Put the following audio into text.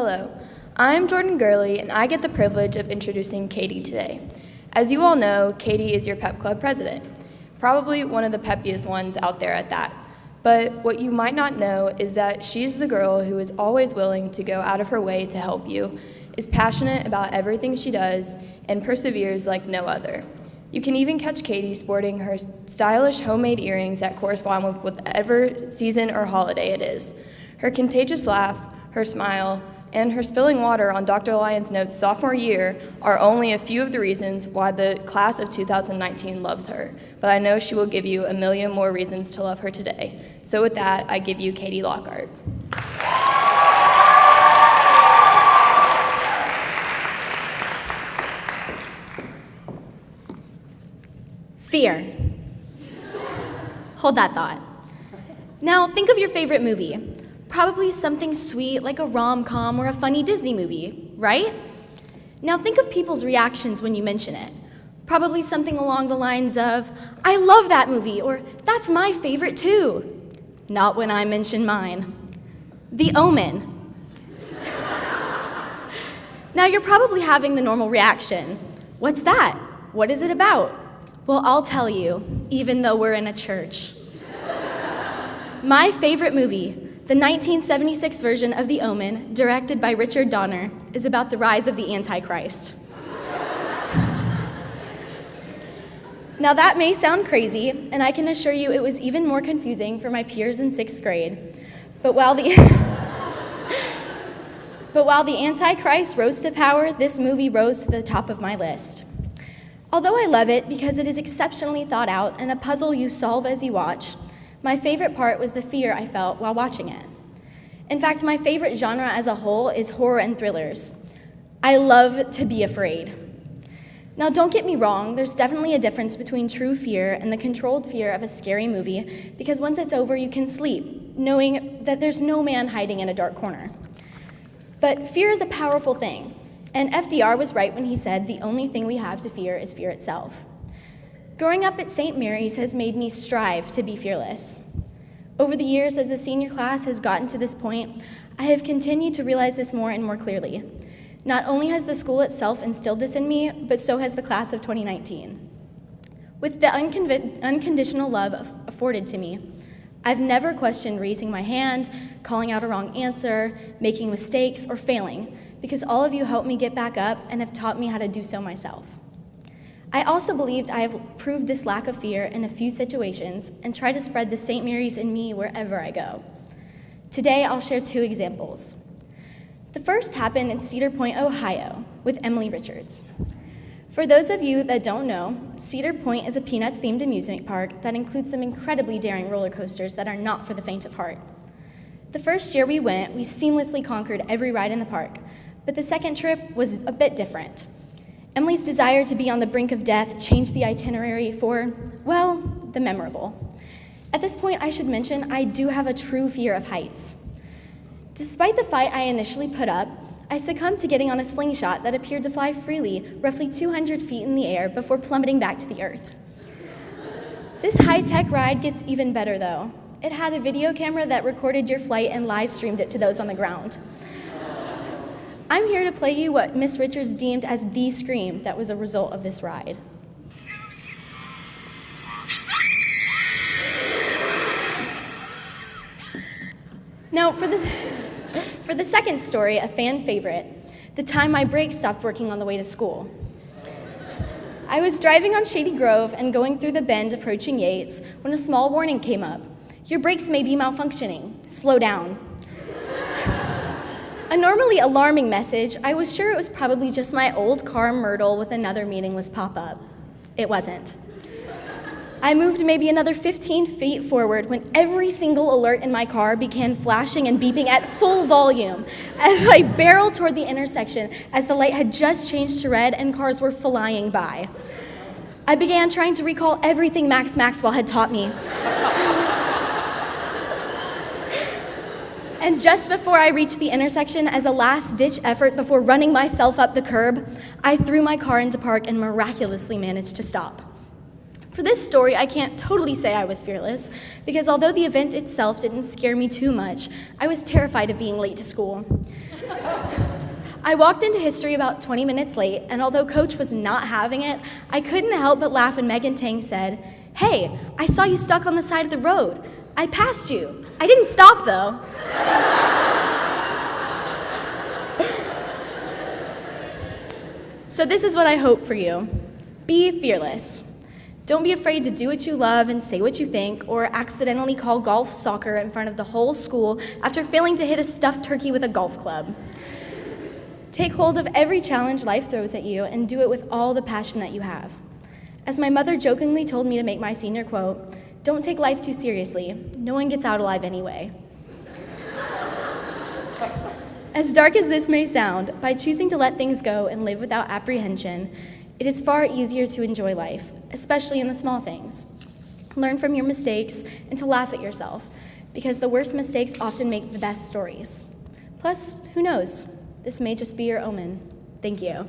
Hello, I'm Jordan Gurley, and I get the privilege of introducing Catie today. As you all know, Catie is your pep club president, probably one of the peppiest ones out there at that. But what you might not know is that she's the girl who is always willing to go out of her way to help you, is passionate about everything she does, and perseveres like no other. You can even catch Catie sporting her stylish homemade earrings that correspond with whatever season or holiday it is. Her contagious laugh, her smile, and her spilling water on Dr. Lyon's notes sophomore year are only a few of the reasons why the class of 2019 loves her, but I know she will give you a million more reasons to love her today. So with that, I give you Catie Lockhart. Fear. Hold that thought. Now, think of your favorite movie. Probably something sweet like a rom-com or a funny Disney movie, right? Now think of people's reactions when you mention it. Probably something along the lines of, "I love that movie," or "That's my favorite too." Not when I mention mine. The Omen. Now you're probably having the normal reaction. What's that? What is it about? Well, I'll tell you, even though we're in a church. My favorite movie, the 1976 version of The Omen, directed by Richard Donner, is about the rise of the Antichrist. Now that may sound crazy, and I can assure you it was even more confusing for my peers in 6th grade. But while the Antichrist rose to power, this movie rose to the top of my list. Although I love it because it is exceptionally thought out and a puzzle you solve as you watch, my favorite part was the fear I felt while watching it. In fact, my favorite genre as a whole is horror and thrillers. I love to be afraid. Now, don't get me wrong, there's definitely a difference between true fear and the controlled fear of a scary movie, because once it's over, you can sleep, knowing that there's no man hiding in a dark corner. But fear is a powerful thing, and FDR was right when he said the only thing we have to fear is fear itself. Growing up at St. Mary's has made me strive to be fearless. Over the years, as the senior class has gotten to this point, I have continued to realize this more and more clearly. Not only has the school itself instilled this in me, but so has the class of 2019. With the unconditional love afforded to me, I've never questioned raising my hand, calling out a wrong answer, making mistakes, or failing, because all of you helped me get back up and have taught me how to do so myself. I also believed I have proved this lack of fear in a few situations and try to spread the St. Mary's in me wherever I go. Today, I'll share 2 examples. The first happened in Cedar Point, Ohio, with Emily Richards. For those of you that don't know, Cedar Point is a Peanuts-themed amusement park that includes some incredibly daring roller coasters that are not for the faint of heart. The first year we went, we seamlessly conquered every ride in the park, but the second trip was a bit different. Emily's desire to be on the brink of death changed the itinerary for, well, the memorable. At this point, I should mention I do have a true fear of heights. Despite the fight I initially put up, I succumbed to getting on a slingshot that appeared to fly freely, roughly 200 feet in the air before plummeting back to the earth. This high-tech ride gets even better, though. It had a video camera that recorded your flight and live-streamed it to those on the ground. I'm here to play you what Miss Richards deemed as the scream that was a result of this ride. Now, for the second story, a fan favorite, the time my brakes stopped working on the way to school. I was driving on Shady Grove and going through the bend approaching Yates when a small warning came up. Your brakes may be malfunctioning. Slow down. A normally alarming message, I was sure it was probably just my old car Myrtle with another meaningless pop-up. It wasn't. I moved maybe another 15 feet forward when every single alert in my car began flashing and beeping at full volume as I barreled toward the intersection as the light had just changed to red and cars were flying by. I began trying to recall everything Max Maxwell had taught me. And just before I reached the intersection, as a last-ditch effort before running myself up the curb, I threw my car into park and miraculously managed to stop. For this story, I can't totally say I was fearless, because although the event itself didn't scare me too much, I was terrified of being late to school. I walked into history about 20 minutes late, and although Coach was not having it, I couldn't help but laugh when Megan Tang said, "Hey, I saw you stuck on the side of the road. I passed you. I didn't stop, though." So this is what I hope for you. Be fearless. Don't be afraid to do what you love and say what you think, or accidentally call golf soccer in front of the whole school after failing to hit a stuffed turkey with a golf club. Take hold of every challenge life throws at you and do it with all the passion that you have. As my mother jokingly told me to make my senior quote, "Don't take life too seriously. No one gets out alive anyway." As dark as this may sound, by choosing to let things go and live without apprehension, it is far easier to enjoy life, especially in the small things. Learn from your mistakes and to laugh at yourself, because the worst mistakes often make the best stories. Plus, who knows? This may just be your omen. Thank you.